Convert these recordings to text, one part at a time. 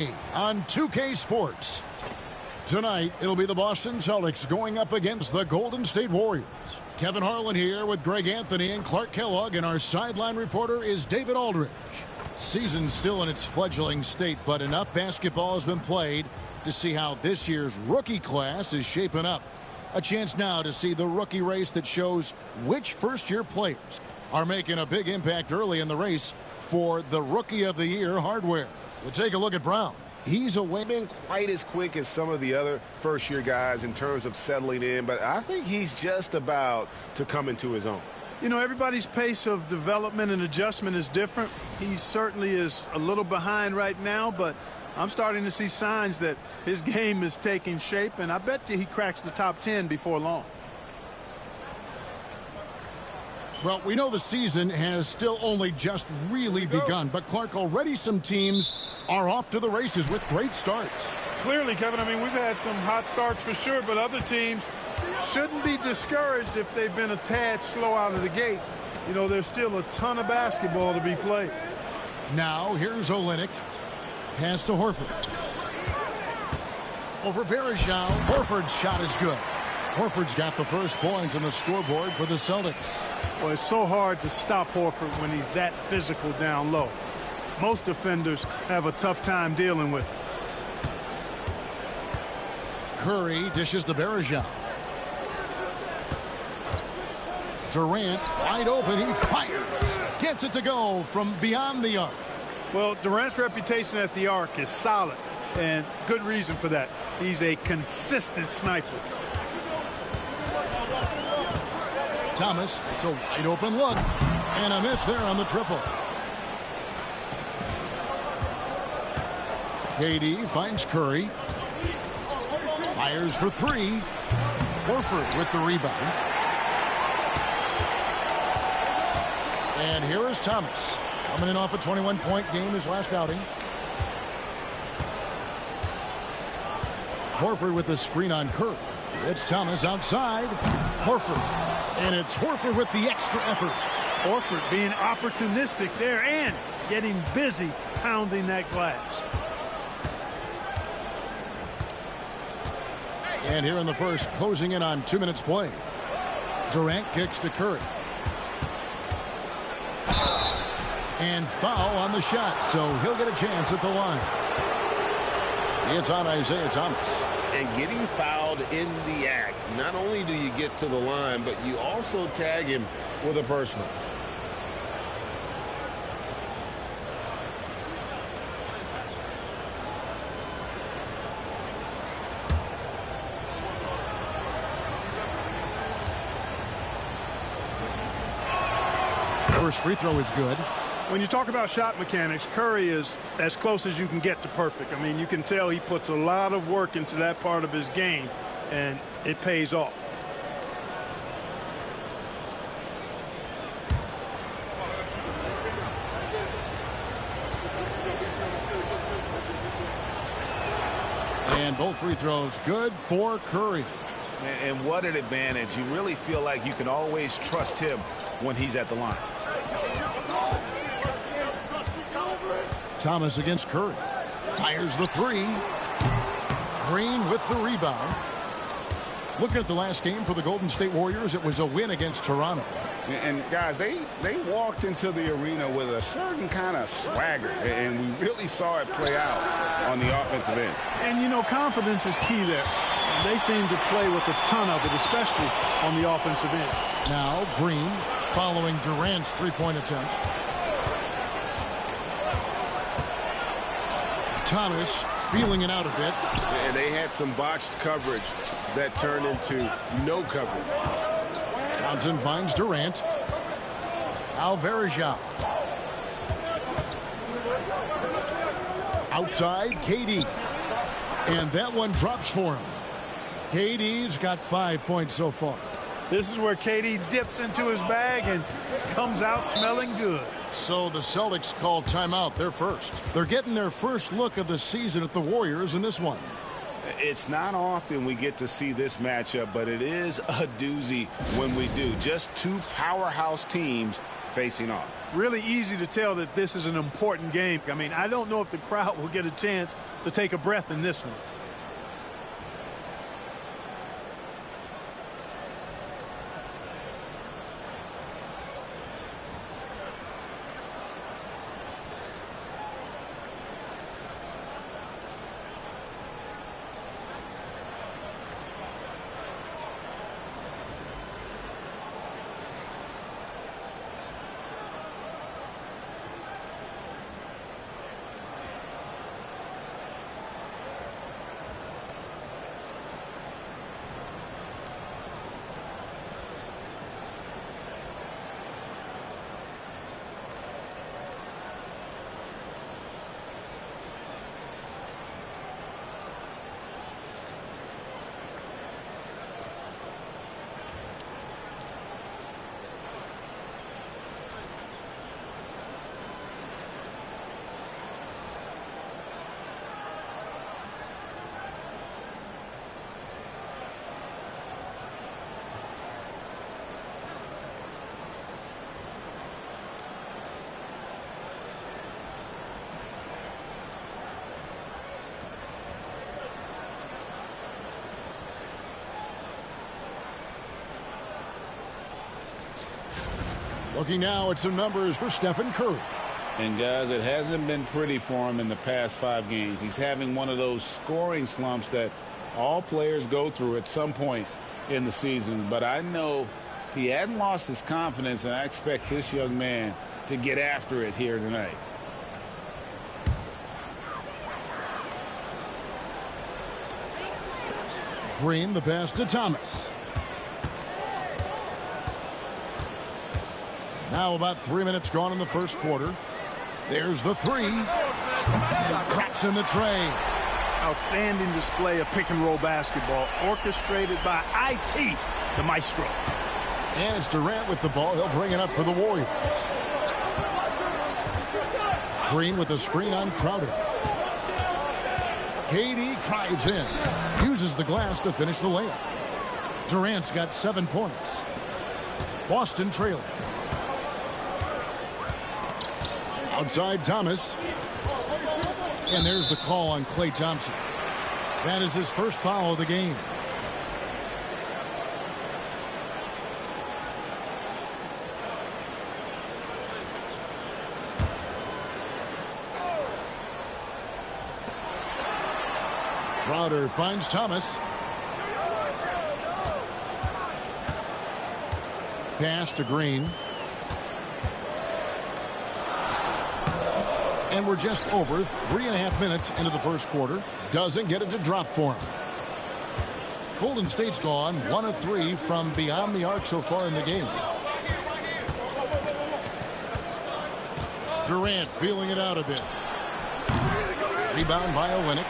On 2K Sports. Tonight, it'll be the Boston Celtics going up against the Golden State Warriors. Kevin Harlan here with Greg Anthony and Clark Kellogg, and our sideline reporter is David Aldridge. Season's still in its fledgling state, but enough basketball has been played to see how this year's rookie class is shaping up. A chance now to see the rookie race that shows which first-year players are making a big impact early in the race for the Rookie of the Year hardware. You take a look at Brown. He's away. Been quite as quick as some of the other first-year guys in terms of settling in, but I think he's just about to come into his own. You know, everybody's pace of development and adjustment is different. He certainly is a little behind right now, but I'm starting to see signs that his game is taking shape, and I bet you he cracks the top 10 before long. Well, we know the season has still only just really begun, but Clark, already some teams are off to the races with great starts. Clearly, Kevin, I mean, we've had some hot starts for sure, but other teams shouldn't be discouraged if they've been a tad slow out of the gate. You know, there's still a ton of basketball to be played. Now, here's Olynyk. Pass to Horford. Over Verejao. Horford's shot is good. Horford's got the first points on the scoreboard for the Celtics. Well, it's so hard to stop Horford when he's that physical down low. Most defenders have a tough time dealing with it. Curry dishes to Verejao. Durant wide open. He fires. Gets it to go from beyond the arc. Well, Durant's reputation at the arc is solid, and good reason for that. He's a consistent sniper. Thomas, it's a wide open look. And a miss there on the triple. KD finds Curry. Fires for three. Horford with the rebound. And here is Thomas. Coming in off a 21-point game his last outing. Horford with the screen on Curry. It's Thomas outside. Horford. And it's Horford with the extra effort. Horford being opportunistic there and getting busy pounding that glass. And here in the first, closing in on 2 minutes play. Durant kicks to Curry. And foul on the shot, so he'll get a chance at the line. It's on Isaiah Thomas. And getting fouled in the act, not only do you get to the line, but you also tag him with a personal. First free throw is good. When you talk about shot mechanics, Curry is as close as you can get to perfect. I mean, you can tell he puts a lot of work into that part of his game, and it pays off. And both free throws good for Curry. And what an advantage. You really feel like you can always trust him when he's at the line. Thomas against Curry. Fires the three. Green with the rebound. Looking at the last game for the Golden State Warriors, it was a win against Toronto. And guys, they walked into the arena with a certain kind of swagger, and we really saw it play out on the offensive end. And, you know, confidence is key there. They seem to play with a ton of it, especially on the offensive end. Now Green following Durant's three-point attempt. Thomas feeling it out a bit. And they had some botched coverage that turned into no coverage. Johnson finds Durant. Now Verejao. Outside, KD. And that one drops for him. KD's got 5 points so far. This is where KD dips into his bag and comes out smelling good. So the Celtics call timeout. They're first. They're getting their first look of the season at the Warriors in this one. It's not often we get to see this matchup, but it is a doozy when we do. Just two powerhouse teams facing off. Really easy to tell that this is an important game. I mean, I don't know if the crowd will get a chance to take a breath in this one. Looking now at some numbers for Stephen Curry. And guys, it hasn't been pretty for him in the past 5 games. He's having one of those scoring slumps that all players go through at some point in the season. But I know he hadn't lost his confidence, and I expect this young man to get after it here tonight. Green, the pass to Thomas. Now about 3 minutes gone in the first quarter. There's the three. Traps in the tray. Outstanding display of pick-and-roll basketball orchestrated by IT, the maestro. And it's Durant with the ball. He'll bring it up for the Warriors. Green with a screen on Crowder. KD drives in. Uses the glass to finish the layup. Durant's got 7 points. Boston trailing. Outside Thomas. And there's the call on Klay Thompson. That is his first foul of the game. Crowder finds Thomas. Pass to Green. And we're just over 3.5 minutes into the first quarter. Doesn't get it to drop for him. Golden State's gone 1 of 3 from beyond the arc so far in the game. Durant feeling it out a bit. Rebound by Olynyk.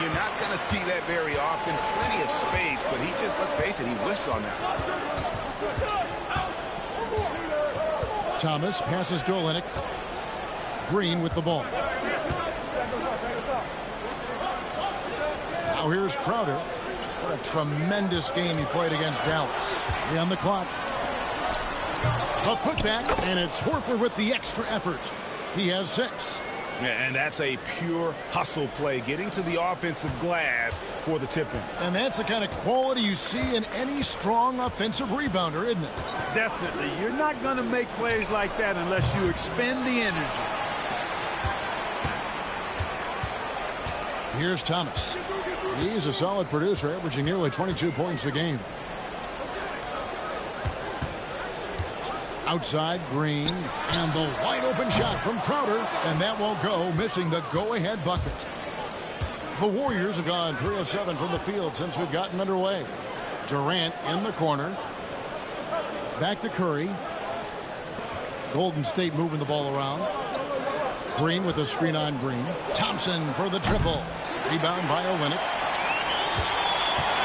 You're not going to see that very often. Plenty of space, but he just, let's face it, he whiffs on that. Thomas passes to Olynyk. Green with the ball. Now here's Crowder. What a tremendous game he played against Dallas. 3 on the clock. A putback, and it's Horford with the extra effort. He has 6. And that's a pure hustle play, getting to the offensive glass for the tip-in. And that's the kind of quality you see in any strong offensive rebounder, isn't it? Definitely. You're not going to make plays like that unless you expend the energy. Here's Thomas. He's a solid producer, averaging nearly 22 points a game. Outside, Green, and the wide-open shot from Crowder, and that won't go, missing the go-ahead bucket. The Warriors have gone 3 of 7 from the field since we've gotten underway. Durant in the corner. Back to Curry. Golden State moving the ball around. Green with a screen on Green. Thompson for the triple. Rebound by Olynyk.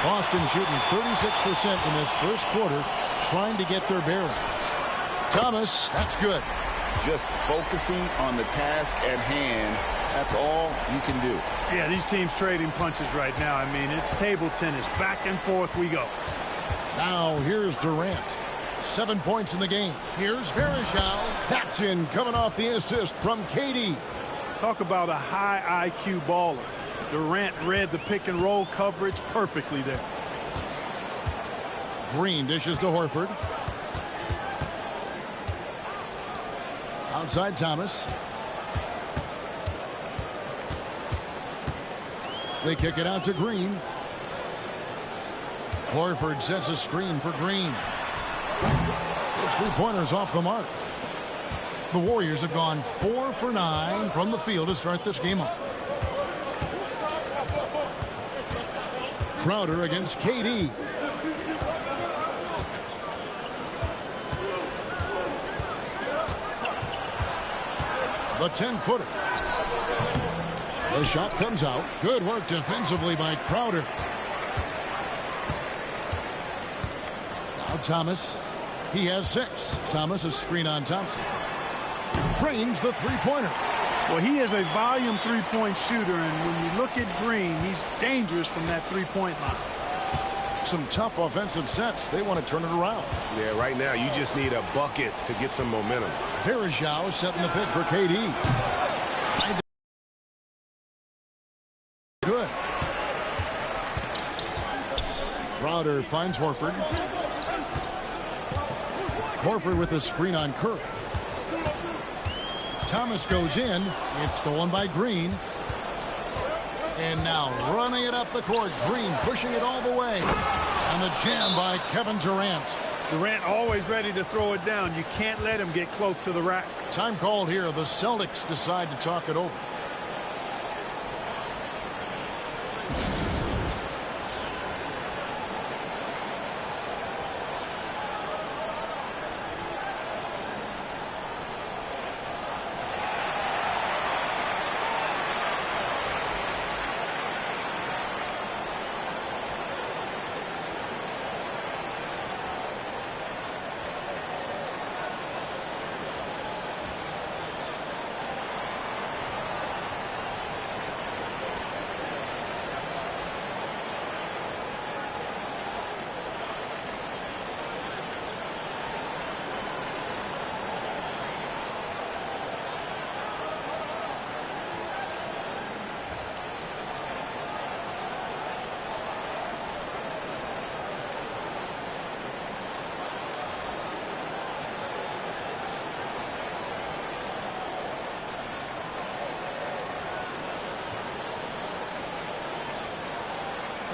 Boston shooting 36% in this first quarter, trying to get their bearings. Thomas, that's good. Just focusing on the task at hand. That's all you can do. Yeah, these teams trading punches right now. I mean, it's table tennis. Back and forth we go. Now here's Durant. 7 points in the game. Here's Varejao. That's in, coming off the assist from KD. Talk about a high IQ baller. Durant read the pick and roll coverage perfectly there. Green dishes to Horford. Outside Thomas. They kick it out to Green. Horford sets a screen for Green. Those three-pointers off the mark. The Warriors have gone 4 for 9 from the field to start this game off. Crowder against KD. The 10-footer. The shot comes out. Good work defensively by Crowder. Now Thomas. He has 6. Thomas a screen on Thompson. Drains the three-pointer. Well, he is a volume three-point shooter, and when you look at Green, he's dangerous from that three-point line. Some tough offensive sets. They want to turn it around. Yeah, right now you just need a bucket to get some momentum. Verajao setting the pick for KD. Good. Crowder finds Horford. Horford with a screen on Curry. Thomas goes in. It's stolen by Green. And now running it up the court. Green pushing it all the way. And the jam by Kevin Durant. Durant always ready to throw it down. You can't let him get close to the rack. Time called here. The Celtics decide to talk it over.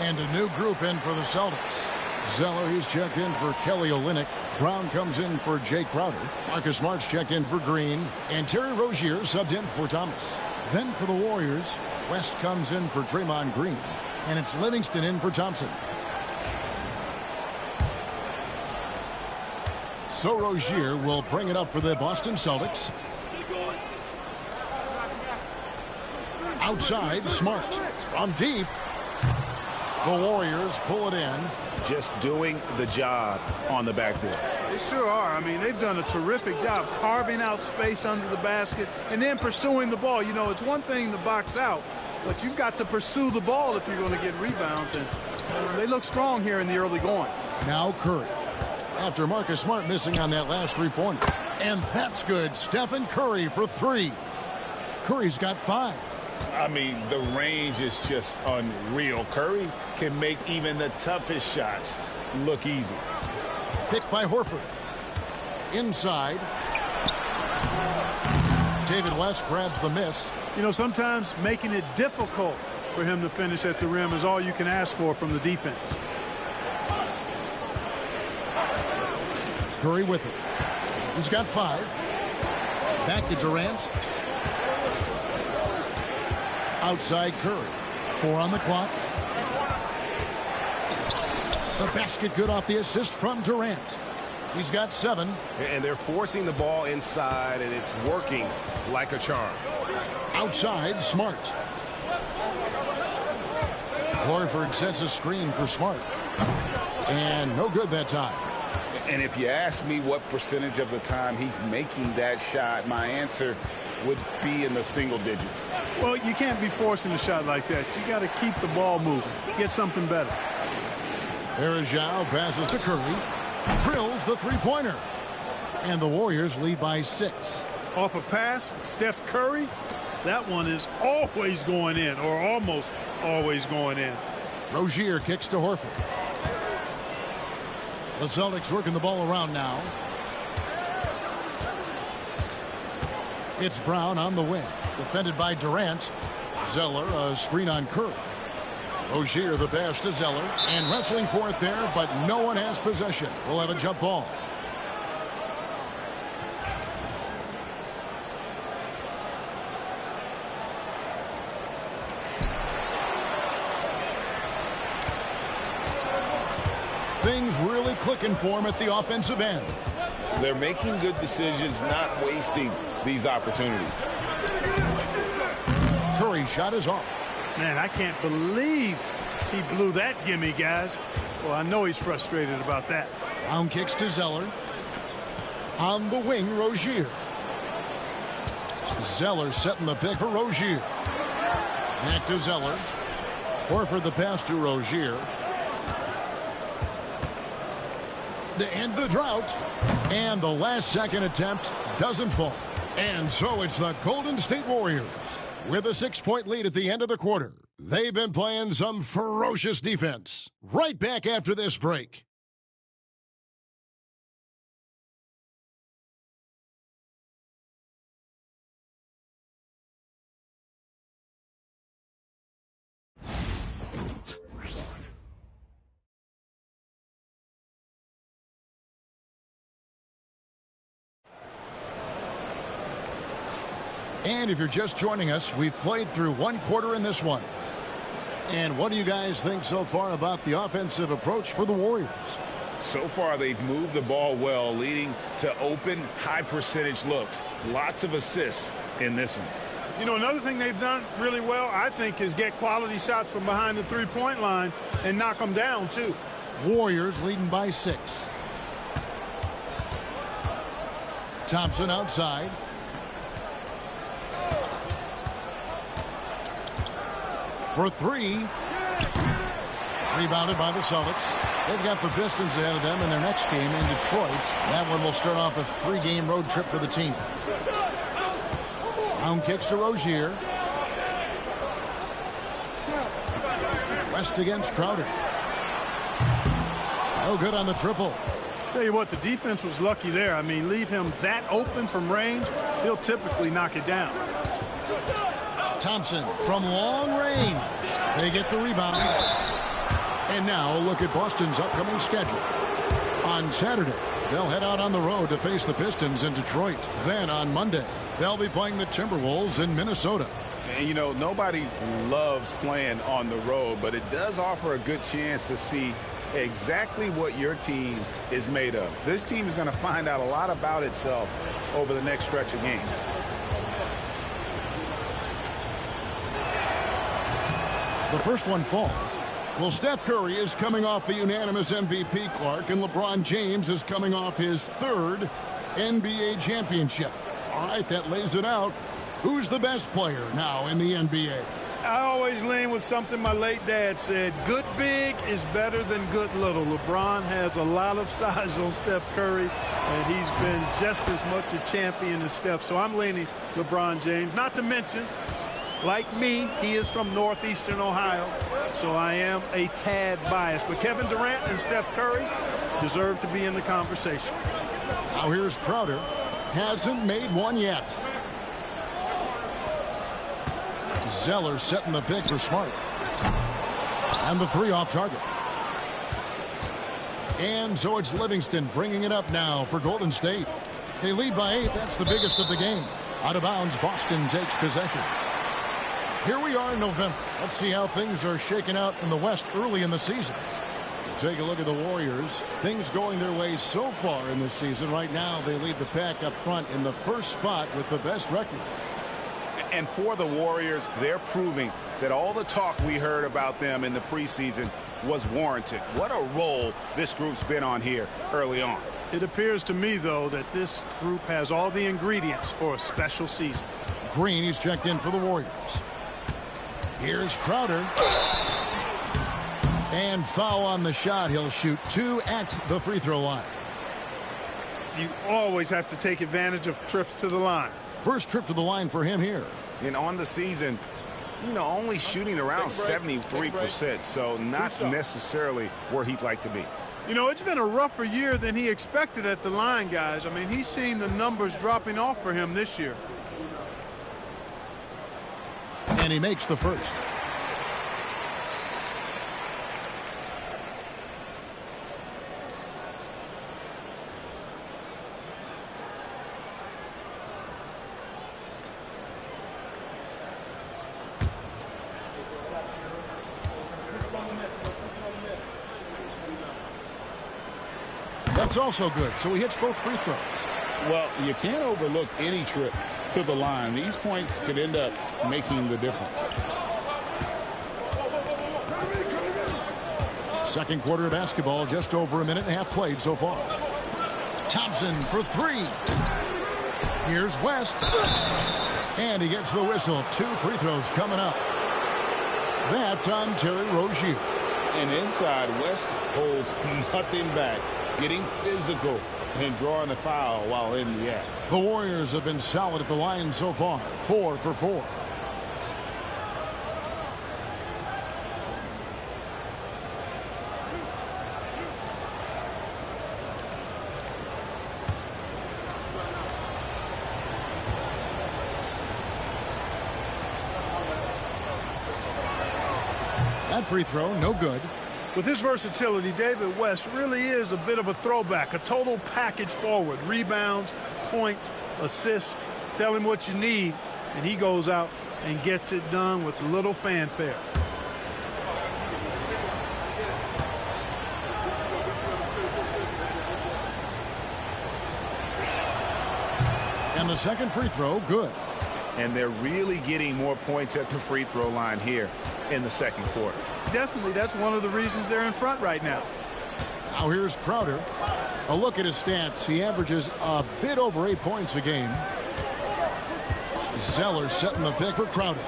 And a new group in for the Celtics. Zeller, he's checked in for Kelly Olynyk. Brown comes in for Jay Crowder. Marcus Smart's checked in for Green. And Terry Rozier subbed in for Thomas. Then for the Warriors, West comes in for Draymond Green. And it's Livingston in for Thompson. So Rozier will bring it up for the Boston Celtics. Outside, Smart. From deep. The Warriors pull it in. Just doing the job on the backboard. They sure are. I mean, they've done a terrific job carving out space under the basket and then pursuing the ball. You know, it's one thing to box out, but you've got to pursue the ball if you're going to get rebounds. And they look strong here in the early going. Now Curry. After Marcus Smart missing on that last three-pointer. And that's good. Stephen Curry for 3. Curry's got 5. I mean, the range is just unreal. Curry can make even the toughest shots look easy. Picked by Horford. Inside. David West grabs the miss. You know, sometimes making it difficult for him to finish at the rim is all you can ask for from the defense. Curry with it. He's got 5. Back to Durant. Outside Curry. 4 on the clock. The basket good off the assist from Durant. He's got 7. And they're forcing the ball inside, and it's working like a charm. Outside, Smart. Horford sets a screen for Smart. And no good that time. And if you ask me what percentage of the time he's making that shot, my answer would be in the single digits. Well, you can't be forcing a shot like that. You got to keep the ball moving. Get something better. Verajao passes to Curry. Drills the three-pointer. And the Warriors lead by 6. Off a pass, Steph Curry, that one is always going in, or almost always going in. Rozier kicks to Horford. The Celtics working the ball around now. It's Brown on the wing. Defended by Durant. Zeller, a screen on Curry. Rozier the pass to Zeller. And wrestling for it there, but no one has possession. We'll have a jump ball. Things really clicking for him at the offensive end. They're making good decisions, not wasting these opportunities. Curry's shot is off. Man, I can't believe he blew that gimme, guys. Well, I know he's frustrated about that. Brown kicks to Zeller. On the wing, Rozier. Zeller setting the pick for Rozier. Back to Zeller. Horford the pass to Rozier. To end the drought. And the last-second attempt doesn't fall. And so it's the Golden State Warriors with a 6-point lead at the end of the quarter. They've been playing some ferocious defense. Right back after this break. And if you're just joining us, we've played through one quarter in this one. And what do you guys think so far about the offensive approach for the Warriors? So far, they've moved the ball well, leading to open, high-percentage looks. Lots of assists in this one. You know, another thing they've done really well, I think, is get quality shots from behind the three-point line and knock them down, too. Warriors leading by 6. Thompson outside. For 3. Rebounded by the Celtics. They've got the Pistons ahead of them in their next game in Detroit. That one will start off a 3-game road trip for the team. Brown kicks to Rozier. West against Crowder. No good on the triple. Tell you what, the defense was lucky there. I mean, leave him that open from range, he'll typically knock it down. Thompson from long range. They get the rebound. And now a look at Boston's upcoming schedule. On Saturday, they'll head out on the road to face the Pistons in Detroit. Then on Monday, they'll be playing the Timberwolves in Minnesota. And, you know, nobody loves playing on the road, but it does offer a good chance to see exactly what your team is made of. This team is going to find out a lot about itself over the next stretch of games. The first one falls. Well, Steph Curry is coming off the unanimous MVP, Clark, and LeBron James is coming off his 3rd NBA championship. All right, that lays it out. Who's the best player now in the NBA? I always lean with something my late dad said. Good big is better than good little. LeBron has a lot of size on Steph Curry, and he's been just as much a champion as Steph. So I'm leaning LeBron James. Not to mention, like me, he is from northeastern Ohio, so I am a tad biased. But Kevin Durant and Steph Curry deserve to be in the conversation. Now here's Crowder. Hasn't made one yet. Zeller setting the pick for Smart. And the 3 off target. And so it's Livingston bringing it up now for Golden State. They lead by 8. That's the biggest of the game. Out of bounds, Boston takes possession. Here we are in November. Let's see how things are shaking out in the West early in the season. We'll take a look at the Warriors. Things going their way so far in this season. Right now, they lead the pack up front in the first spot with the best record. And for the Warriors, they're proving that all the talk we heard about them in the preseason was warranted. What a role this group's been on here early on. It appears to me, though, that this group has all the ingredients for a special season. Green is checked in for the Warriors. Here's Crowder. And foul on the shot. He'll shoot 2 at the free throw line. You always have to take advantage of trips to the line. First trip to the line for him here. And on the season, you know, only shooting around 73%, so not necessarily where he'd like to be. You know, it's been a rougher year than he expected at the line, guys. I mean, he's seen the numbers dropping off for him this year. And he makes the first. That's also good, so he hits both free throws. Well, you can't overlook any trip to the line. These points could end up making the difference. Second quarter of basketball, just over a minute and a half played so far. Thompson for three. Here's West. And he gets the whistle. 2 free throws coming up. That's on Terry Rozier. And inside, West holds nothing back, getting physical and drawing a foul while in the act. The Warriors have been solid at the line so far. 4 for 4. That free throw, no good. With his versatility, David West really is a bit of a throwback, a total package forward. Rebounds, points, assists. Tell him what you need, and he goes out and gets it done with little fanfare. And the second free throw, good. And they're really getting more points at the free throw line here in the second quarter. Definitely, that's one of the reasons they're in front right now. Now here's Crowder. A look at his stats. He averages a bit over 8 points a game. Zeller setting the pick for Crowder.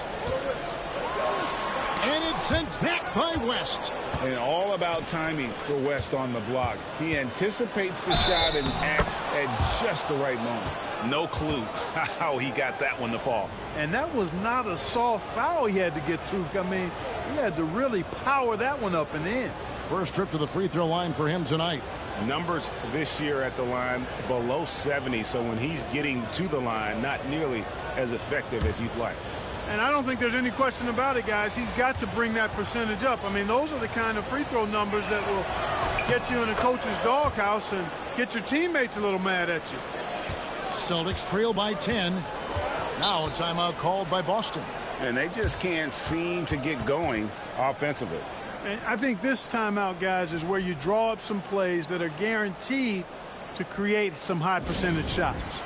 And it's sent back by West. And all about timing for West on the block. He anticipates the shot and acts at just the right moment. No clue how he got that one to fall. And that was not a soft foul he had to get through. I mean, he had to really power that one up and in. First trip to the free throw line for him tonight. Numbers this year at the line below 70, so when he's getting to the line, not nearly as effective as you'd like. And I don't think there's any question about it, guys. He's got to bring that percentage up. I mean, those are the kind of free throw numbers that will get you in a coach's doghouse and get your teammates a little mad at you. Celtics trail by 10. Now a timeout called by Boston. And they just can't seem to get going offensively. And I think this timeout, guys, is where you draw up some plays that are guaranteed to create some high percentage shots.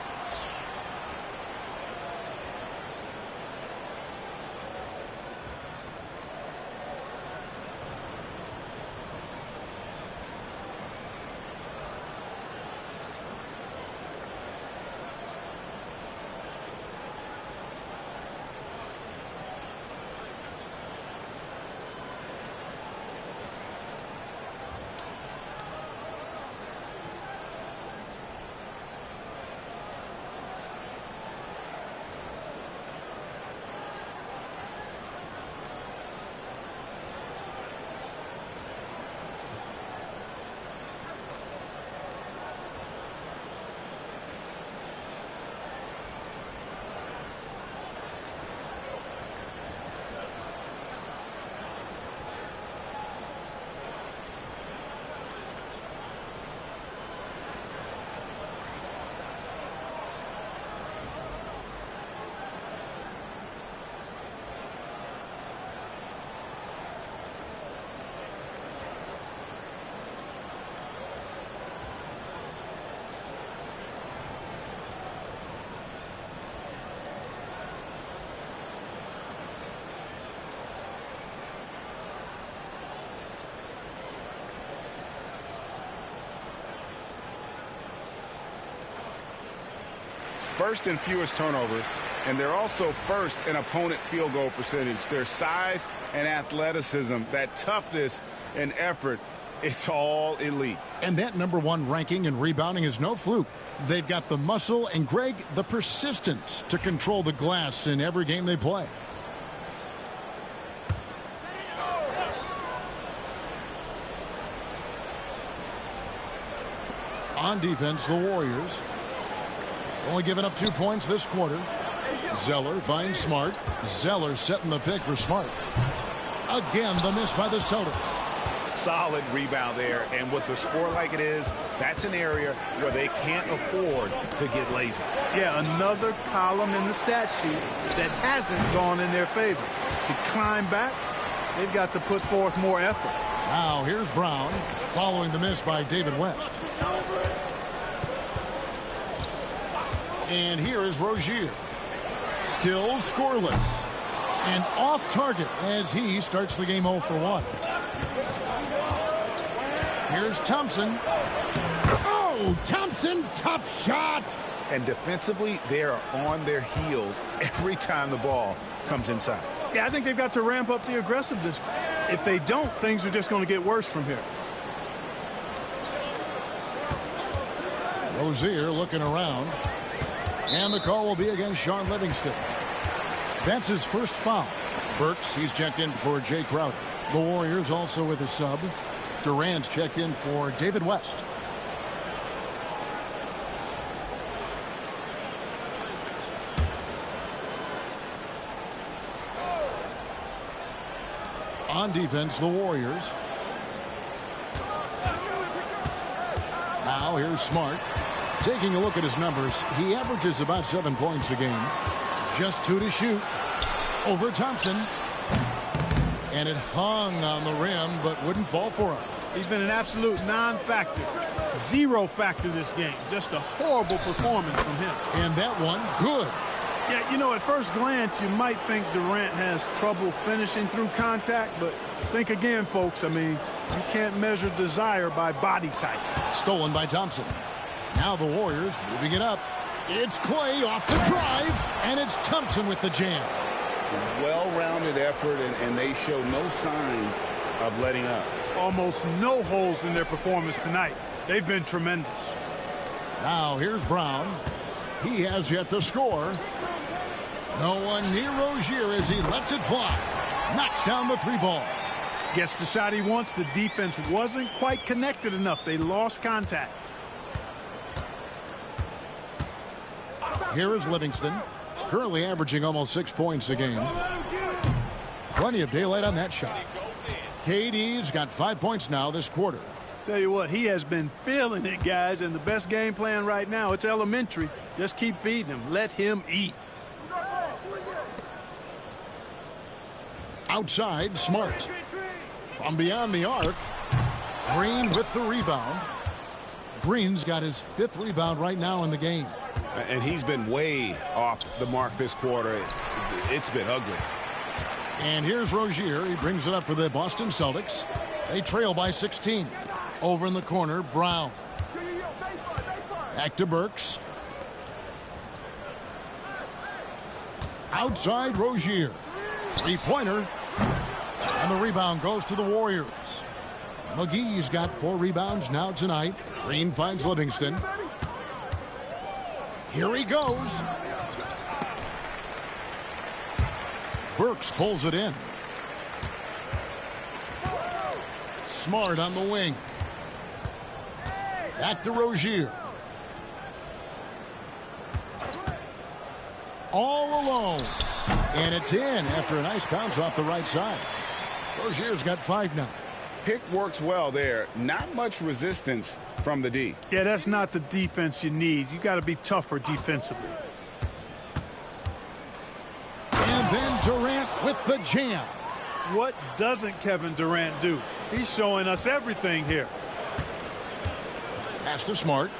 First in fewest turnovers, and they're also first in opponent field goal percentage. Their size and athleticism, that toughness and effort It's all elite. And that #1 ranking in rebounding is no fluke. They've got the muscle and, Greg, the persistence to control the glass in every game they play. On defense, the Warriors only giving up 2 points this quarter. Zeller finds Smart. Zeller setting the pick for Smart. Again, the miss by the Celtics. Solid rebound there, and with the score like it is, that's an area where they can't afford to get lazy. Yeah, another column in the stat sheet that hasn't gone in their favor. To climb back, they've got to put forth more effort. Now here's Brown following the miss by David West. And here is Rozier. Still scoreless. And off target as he starts the game 0 for 1. Here's Thompson. Oh, Thompson, tough shot. And defensively, they are on their heels every time the ball comes inside. Yeah, I think they've got to ramp up the aggressiveness. If they don't, things are just going to get worse from here. Rozier looking around. And the call will be against Sean Livingston. That's his first foul. Burks, he's checked in for Jay Crowder. The Warriors also with a sub. Durant's checked in for David West. On defense, the Warriors. Now here's Smart. Taking a look at his numbers, he averages about 7 points a game. Just 2 to shoot. Over Thompson. And it hung on the rim, but wouldn't fall for him. He's been an absolute non-factor. Zero factor this game. Just a horrible performance from him. And that one, good. Yeah, you know, at first glance, you might think Durant has trouble finishing through contact, but think again, folks. I mean, you can't measure desire by body type. Stolen by Thompson. Now the Warriors moving it up. It's Clay off the drive, and it's Thompson with the jam. Well-rounded effort, and they show no signs of letting up. Almost no holes in their performance tonight. They've been tremendous. Now here's Brown. He has yet to score. No one near Rozier as he lets it fly. Knocks down the 3 ball. Gets the shot he wants. The defense wasn't quite connected enough. They lost contact. Here is Livingston. Currently averaging almost 6 points a game. Plenty of daylight on that shot. KD's got 5 points now this quarter. Tell you what, he has been feeling it, guys, and the best game plan right now, it's elementary. Just keep feeding him. Let him eat. Outside, Smart. From beyond the arc, Green with the rebound. Green's got his 5th rebound right now in the game. And he's been way off the mark this quarter. It's been ugly. And here's Rozier. He brings it up for the Boston Celtics. They trail by 16. Over in the corner, Brown. Back to Burks. Outside, Rozier. 3-pointer. And the rebound goes to the Warriors. McGee's got 4 rebounds now tonight. Green finds Livingston. Here he goes. Burks pulls it in. Smart on the wing. Back to Rozier. All alone. And it's in after a nice bounce off the right side. Rozier's got 5 now. Pick works well there. Not much resistance from the D. Yeah, that's not the defense you need. You got to be tougher defensively. And then Durant with the jam. What doesn't Kevin Durant do? He's showing us everything here. Pass to Smart.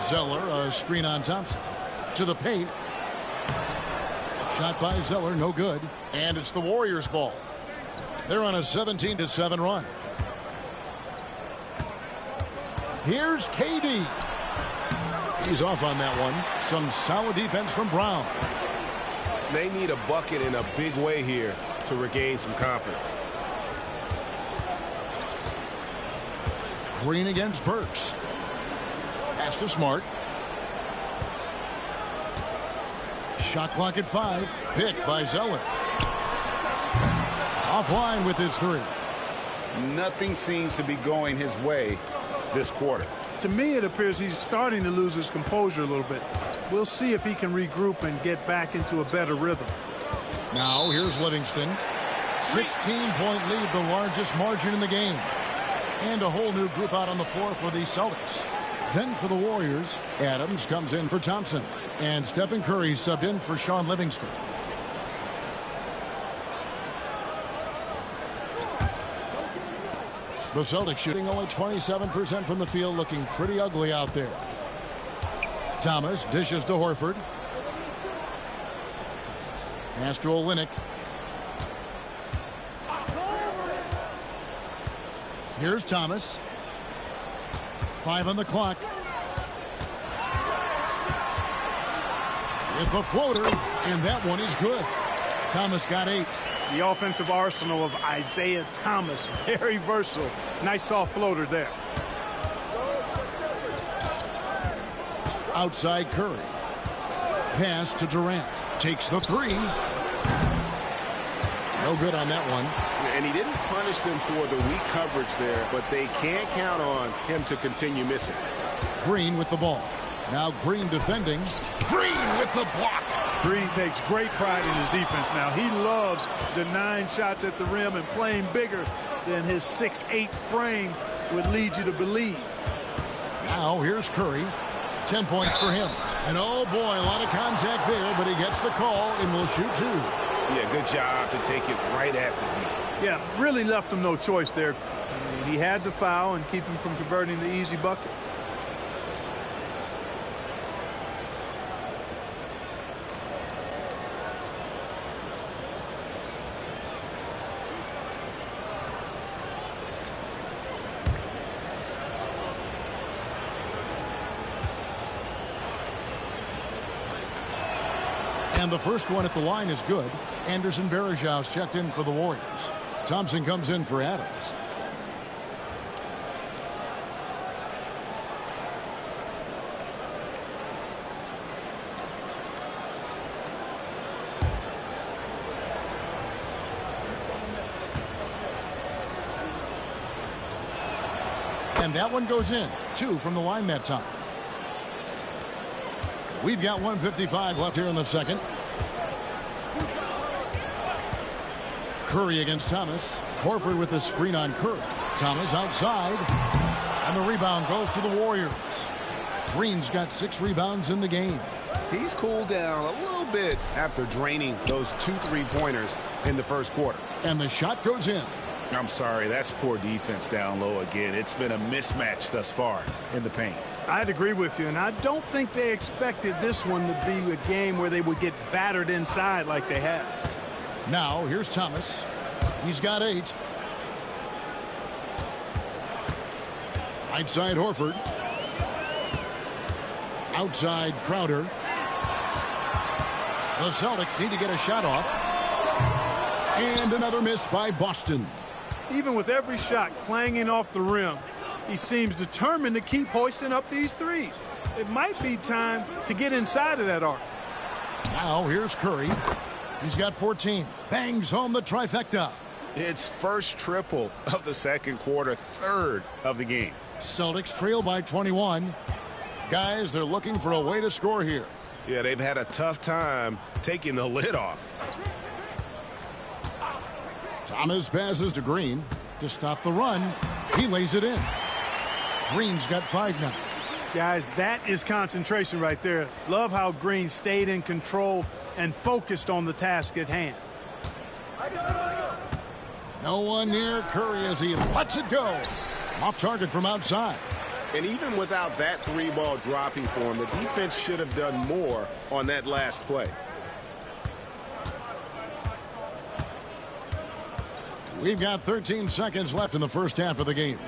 Zeller, a screen on Thompson. To the paint. Shot by Zeller, no good. And it's the Warriors' ball. They're on a 17-7 run. Here's KD. He's off on that one. Some solid defense from Brown. They need a bucket in a big way here to regain some confidence. Green against Burks. Pass to Smart. Shot clock at 5. Picked by Zeller. Offline with his 3. Nothing seems to be going his way this quarter. To me, it appears he's starting to lose his composure a little bit. We'll see if he can regroup and get back into a better rhythm. Now here's Livingston. 16-point lead, the largest margin in the game. And a whole new group out on the floor for the Celtics. Then for the Warriors, Adams comes in for Thompson. And Stephen Curry subbed in for Sean Livingston. The Celtics shooting only 27% from the field, looking pretty ugly out there. Thomas dishes to Horford. Pass to Olynyk. Here's Thomas. 5 on the clock. With the floater, and that one is good. Thomas got 8. The offensive arsenal of Isaiah Thomas, very versatile. Nice soft floater there. Outside Curry. Pass to Durant. Takes the 3. No good on that one. And he didn't punish them for the weak coverage there, but they can't count on him to continue missing. Green with the ball. Now Green defending. Green with the block. Green takes great pride in his defense now. He loves the 9 shots at the rim and playing bigger than his 6'8" frame would lead you to believe. Now here's Curry. 10 points for him. And oh boy, a lot of contact there, but he gets the call and will shoot 2. Yeah, good job to take it right at the knee. Yeah, really left him no choice there. I mean, he had to foul and keep him from converting the easy bucket. And the first one at the line is good. Anderson Varejau's checked in for the Warriors. Thompson comes in for Adams. And that one goes in. 2 from the line that time. We've got 1:55 left here in the second. Curry against Thomas. Horford with the screen on Curry. Thomas outside. And the rebound goes to the Warriors. Green's got 6 rebounds in the game. He's cooled down a little bit after draining those 2 3-pointers in the first quarter. And the shot goes in. I'm sorry, that's poor defense down low again. It's been a mismatch thus far in the paint. I'd agree with you, and I don't think they expected this one to be a game where they would get battered inside like they had. Now, here's Thomas. He's got 8. Outside Horford. Outside Crowder. The Celtics need to get a shot off. And another miss by Boston. Even with every shot clanging off the rim, he seems determined to keep hoisting up these threes. It might be time to get inside of that arc. Now here's Curry. He's got 14. Bangs home the trifecta. It's first triple of the second quarter, 3rd of the game. Celtics trail by 21. Guys, they're looking for a way to score here. Yeah, they've had a tough time taking the lid off. Thomas passes to Green to stop the run. He lays it in. Green's got 5 now. Guys, that is concentration right there. Love how Green stayed in control and focused on the task at hand. No one near Curry as he lets it go. Off target from outside. And even without that 3-ball dropping for him, the defense should have done more on that last play. We've got 13 seconds left in the first half of the game.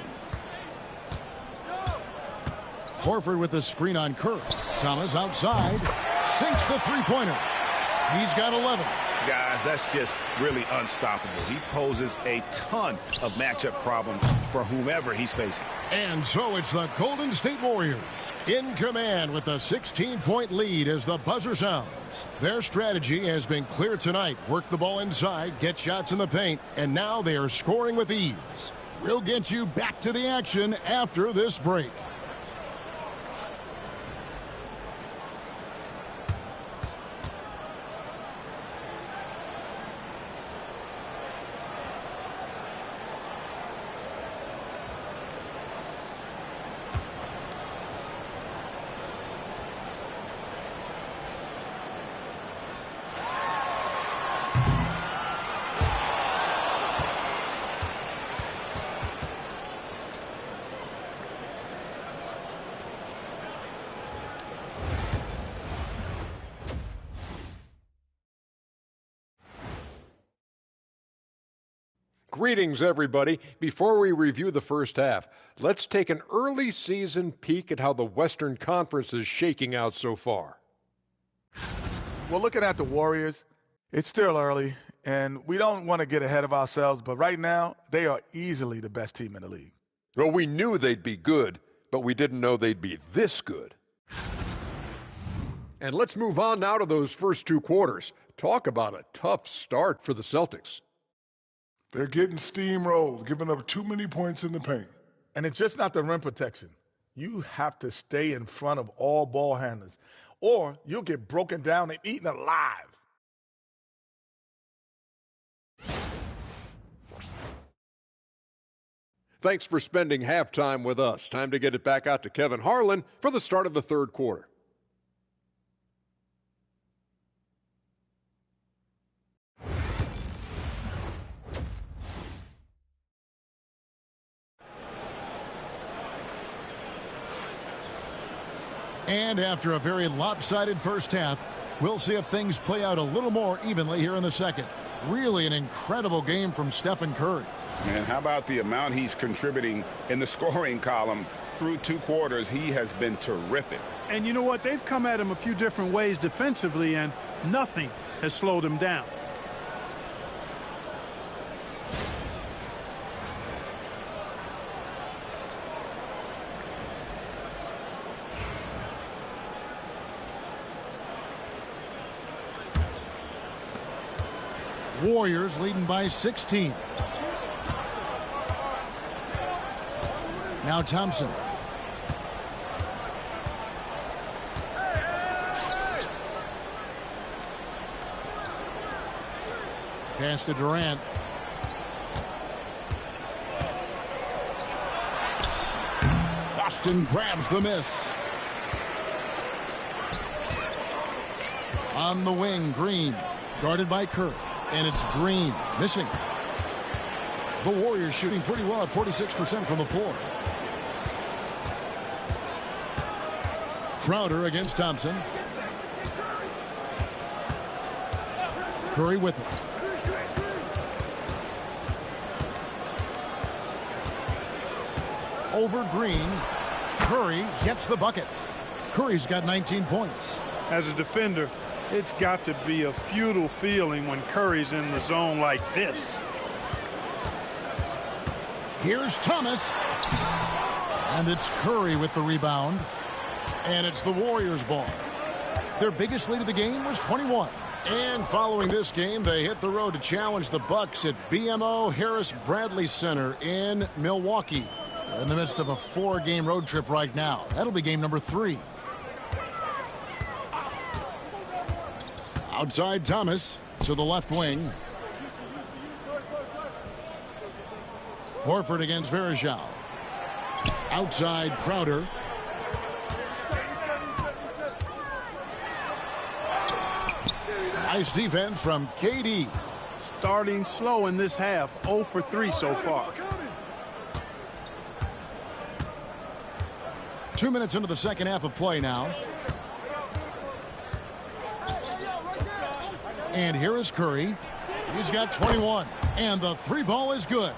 Horford with the screen on Curry. Thomas outside. Sinks the 3-pointer. He's got 11. Guys, that's just really unstoppable. He poses a ton of matchup problems for whomever he's facing. And so it's the Golden State Warriors in command with a 16-point lead as the buzzer sounds. Their strategy has been clear tonight. Work the ball inside, get shots in the paint, and now they are scoring with ease. We'll get you back to the action after this break. Greetings, everybody. Before we review the first half, let's take an early season peek at how the Western Conference is shaking out so far. Well, looking at the Warriors, it's still early, and we don't want to get ahead of ourselves, but right now, they are easily the best team in the league. Well, we knew they'd be good, but we didn't know they'd be this good. And let's move on now to those first two quarters. Talk about a tough start for the Celtics. They're getting steamrolled, giving up too many points in the paint. And it's just not the rim protection. You have to stay in front of all ball handlers, or you'll get broken down and eaten alive. Thanks for spending halftime with us. Time to get it back out to Kevin Harlan for the start of the third quarter. And after a very lopsided first half, we'll see if things play out a little more evenly here in the second. Really an incredible game from Stephen Curry. And how about the amount he's contributing in the scoring column through two quarters? He has been terrific. And you know what? They've come at him a few different ways defensively, and nothing has slowed him down. Warriors leading by 16. Now Thompson. Pass to Durant. Boston grabs the miss. On the wing, Green. Guarded by Curry. And it's Green missing. The Warriors shooting pretty well at 46% from the floor. Crowder against Thompson. Curry with it. Over Green. Curry gets the bucket. Curry's got 19 points. As a defender, it's got to be a futile feeling when Curry's in the zone like this. Here's Thomas. And it's Curry with the rebound. And it's the Warriors' ball. Their biggest lead of the game was 21. And following this game, they hit the road to challenge the Bucks at BMO Harris Bradley Center in Milwaukee. They're in the midst of a 4-game road trip right now. That'll be game number 3. Outside Thomas to the left wing. Horford against Varejao. Outside Crowder. Nice defense from KD. Starting slow in this half, 0 for 3 so far. 2 minutes into the second half of play now. And here is Curry. He's got 21. And the 3-ball is good.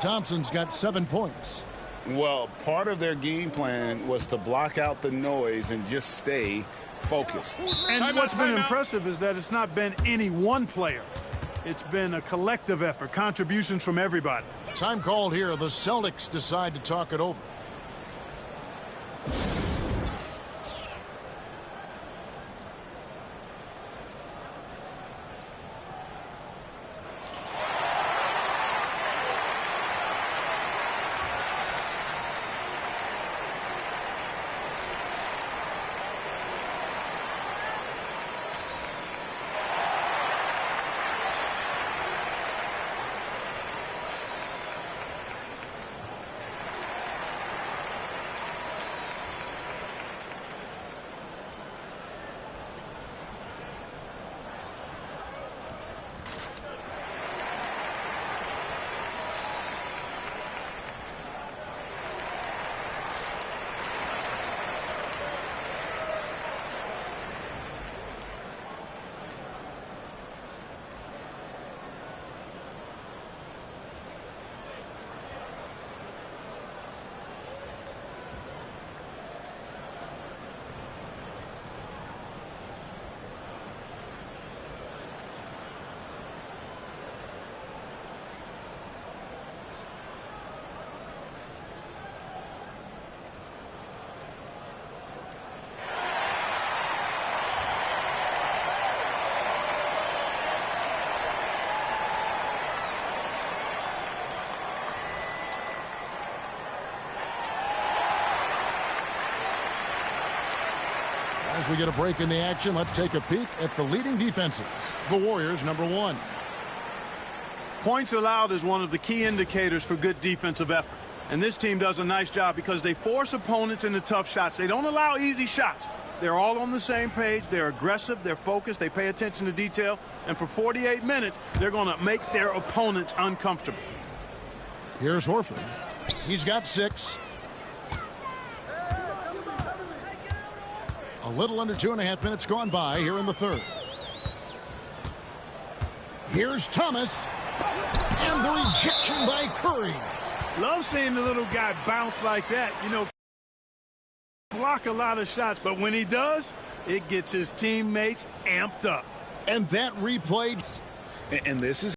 Thompson's got 7 points. Well, part of their game plan was to block out the noise and just stay focused. And what's been impressive is that it's not been any one player. It's been a collective effort, contributions from everybody. Time called here. The Celtics decide to talk it over. As we get a break in the action, let's take a peek at the leading defenses. The Warriors, number 1. Points allowed is one of the key indicators for good defensive effort. And this team does a nice job because they force opponents into tough shots. They don't allow easy shots. They're all on the same page. They're aggressive. They're focused. They pay attention to detail. And for 48 minutes, they're going to make their opponents uncomfortable. Here's Horford. He's got 6. A little under 2.5 minutes gone by here in the third. Here's Thomas. And the rejection by Curry. Love seeing the little guy bounce like that. You know, block a lot of shots, but when he does, it gets his teammates amped up. And that replayed. And this is